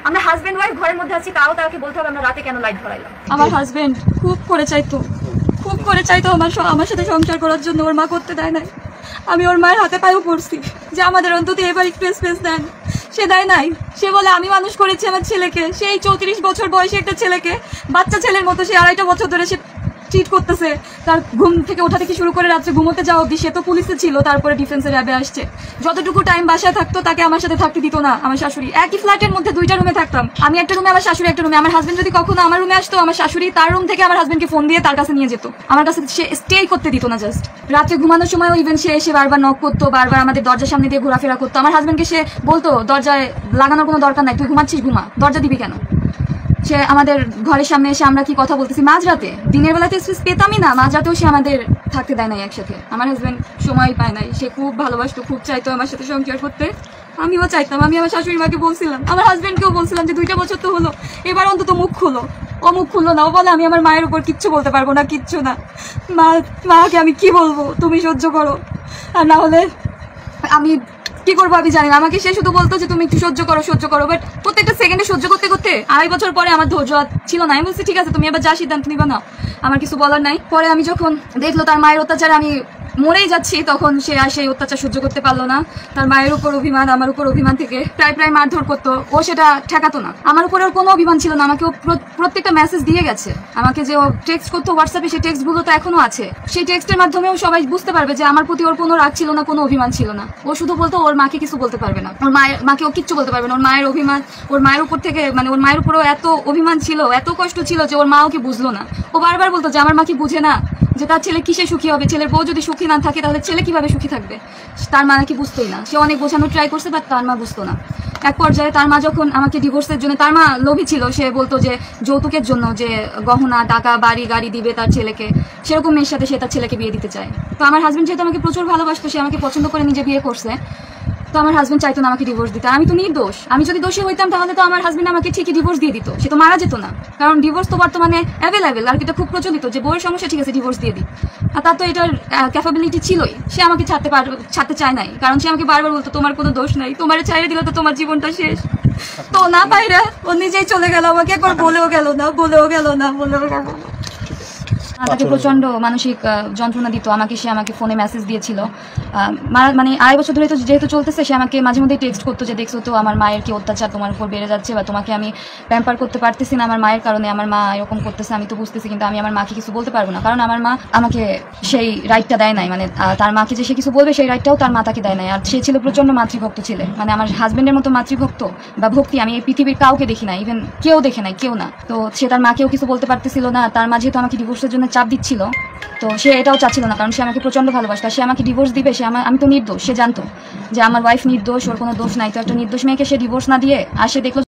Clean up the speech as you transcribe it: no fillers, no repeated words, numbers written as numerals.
আমরা husband wife ঘরের মধ্যে আছি, তাও তাকে বলতে হবে আমরা রাতে কেন লাইট ধরাইলাম। আমার হাজবেন্ড খুব করে চাইতো আমার সাথে সংসার করার জন্য। ওর মা করতে দেয় নাই। আমি ওর মায়ের হাতে পায়েও পড়ছি যে আমাদের অন্তত এবার একটু স্পেস দেন। সে দেয় নাই। সে বলে আমি মানুষ করেছি আমার ছেলেকে, সেই 34 বছর বয়সী একটা ছেলেকে বাচ্চা ছেলের মতো সে 2.5 বছর ধরে সে ট্রিট করতেছে। তার ঘুম থেকে ওঠা থেকে শুরু করে রাত্রে ঘুমোতে যাওয়া অব্দি। সে তো পুলিশে ছিল, তারপরে ডিফেন্সের র্যাবে আসছে। যতটুকু টাইম বাসায় থাকতো তাকে আমার সাথে থাকতে দিত না আমার শাশুড়ি। একই ফ্ল্যাটের মধ্যে 2টা রুমে থাকতাম, আমি একটা রুমে, আমার শাশুড়ি একটা রুমে। আমার হাজবেন্ড যদি কখনো আমার রুমে আসতো, আমার শাশুড়ি তার রুম থেকে আমার হাজবেন্ডকে ফোন দিয়ে তার কাছে নিয়ে যেত। আমার কাছে সে স্টে করতে দিত না। জাস্ট রাত্রে ঘুমানোর সময়ও ইভেন সে এসে বারবার নক করতো, বারবার আমাদের দরজার সামনে দিয়ে ঘোরাফেরা করতো। আমার হাজবেন্ডকে সে বলতো দরজায় লাগানোর কোনো দরকার নাই, তুই ঘুমাচ্ছিস ঘুমা, দরজা দিবি কেন। সে আমাদের ঘরের সামনে এসে আমরা কি কথা বলতেছি মাঝরাতে, দিনের বেলাতে স্পেস পেতামই না, মাঝরাতেও সে আমাদের থাকতে দেয় নাই একসাথে। আমার হাজবেন্ড সময় পায় নাই। সে খুব ভালোবাসতো, খুব চাইতো আমার সাথে সংসার করতে। আমিও চাইতাম। আমি আমার শাশুড়ি মাকে বলছিলাম, আমার হাজবেন্ডকেও বলছিলাম যে 2টা বছর তো হলো, এবার অন্তত মুখ খুলো। ও মুখ খুললো না। ও বলে আমি আমার মায়ের উপর কিচ্ছু বলতে পারবো না, কিচ্ছু না। মাকে আমি কি বলবো, তুমি সহ্য করো, আর না হলে আমি কি করবো আমি জানি না। আমাকে সে শুধু বলতো যে তুমি একটু সহ্য করো। বাট প্রত্যেকটা সেকেন্ডে সহ্য করতে 2.5 বছর পরে আমার ধৈর্য ছিল না। আমি বলছি ঠিক আছে তুমি এবার যা সিদ্ধান্ত নিবা না, আমার কিছু বলার নাই। পরে আমি যখন দেখলো তার মায়ের অত্যাচারে আমি মরেই যাচ্ছি, তখন সে আর সেই অত্যাচার সহ্য করতে পারলো না। তার মায়ের উপর অভিমান, আমার উপর অভিমান থেকে প্রায় মারধর করতো। ও সেটা ঠেকাতো না। আমার উপরে ওর কোনো অভিমান ছিল না। আমাকে ও প্রত্যেকটা মেসেজ দিয়ে গেছে। আমাকে যে ও টেক্সট করতো হোয়াটসঅ্যাপে, সেই টেক্সটগুলো তো এখনো আছে। সেই টেক্সটের মাধ্যমেও সবাই বুঝতে পারবে যে আমার প্রতি ওর কোনো রাগ ছিল না, কোনো অভিমান ছিল না। ও শুধু বলতো ওর মাকে কিছু বলতে পারবে না, ওর মাকে ও কিচ্ছু বলতে পারবে না। ওর মায়ের অভিমান, ওর মায়ের উপর থেকে মানে ওর মায়ের উপরেও এত অভিমান ছিল, এত কষ্ট ছিল যে ওর মা ওকে বুঝলো না। ও বারবার বলতো যে আমার মা কি বুঝে না যে তার ছেলে কিসে সুখী হবে, ছেলের বউ যদি সুখী না থাকে তাহলে ছেলে কিভাবে সুখী থাকবে। তার মা নাকি বুঝতোই না। সে অনেক বোঝানোর ট্রাই করছে, বাট তার মা বুঝতো না। এক পর্যায়ে তার মা যখন আমাকে ডিভোর্সের জন্য, তার মা লোভী ছিল, সে বলতো যে যৌতুকের জন্য যে গহনা টাকা বাড়ি গাড়ি দিবে তার ছেলেকে, সেরকম মেয়ের সাথে সে তার ছেলেকে বিয়ে দিতে চায়। তো আমার হাজবেন্ড যেহেতু আমাকে প্রচুর ভালোবাসতো, সে আমাকে পছন্দ করে নিজে বিয়ে করছে, তো আমার হাজবেন্ড চাইতো না আমাকে ডিভোর্স দিতে। আমি তো নির্দোষ। আমি যদি দোষী হইতাম তাহলে তো আমার হাজবেন্ড আমাকে ঠিকই ডিভোর্স দিয়ে দিত, সে তো মারা যেত না। কারণ ডিভোর্স তো বর্তমানে অ্যাভেলেবেল, আর এটা খুব প্রচলিত যে বউয়ের সমস্যা, ঠিক আছে ডিভোর্স দিয়ে দিই। আর তার তো এটার ক্যাপাবিলিটি ছিলই। সে আমাকে ছাড়তে চায় নাই, কারণ সে আমাকে বারবার বলতো তোমার কোনো দোষ নাই, তোমার ছাড়িয়ে দিলে তো তোমার জীবনটা শেষ। তো না পাইরা ও নিজেই চলে গেল, আমাকে একবার বলেও গেল না। তাকে প্রচন্ড মানসিক যন্ত্রণা দিত। সে আমাকে ফোনে মেসেজ দিয়েছিল। মানে 2.5 বছর ধরে তো যেহেতু চলতেছে, সে আমাকে মাঝে মধ্যে টেক্সট করতো যে দেখছো তো আমার মায়ের কি অত্যাচার তোমার উপর বেড়ে যাচ্ছে, বা তোমাকে আমি প্যাম্পার করতে পারতেছি না আমার মায়ের কারণে, আমার মা এরকম করতেছে, আমি তো বুঝতেছি, কিন্তু আমি আমার মাকে কিছু বলতে পারবো না, কারণ আমার মা আমাকে সেই রাইটটা দেয় নাই। মানে তার মাকে যে সে কিছু বলবে সেই রাইটটাও তার মা তাকে দেয় নাই। আর সে ছিল প্রচন্ড মাতৃভক্ত ছেলে। মানে আমার হাজবেন্ডের মতো মাতৃভক্ত বা ভক্তি আমি এই পৃথিবীর কাউকে দেখি না, ইভেন কেউ দেখে নাই, কেউ না। তো সে তার মাকেও কিছু বলতে পারতেছিল না। তার মা যেহেতু আমাকে ডিভোর্সের জন্য চাপ দিচ্ছিল, তো সে এটাও চাচ্ছিল না, কারণ সে আমাকে প্রচন্ড ভালোবাসতো। সে আমাকে ডিভোর্স দিবে, আমি তো নির্দোষ। সে জানতো যে আমার ওয়াইফ নির্দোষ, ওর কোনো দোষ নাই। তো একটা নির্দোষ মেয়েকে সে ডিভোর্স না দিয়ে আর সে দেখলো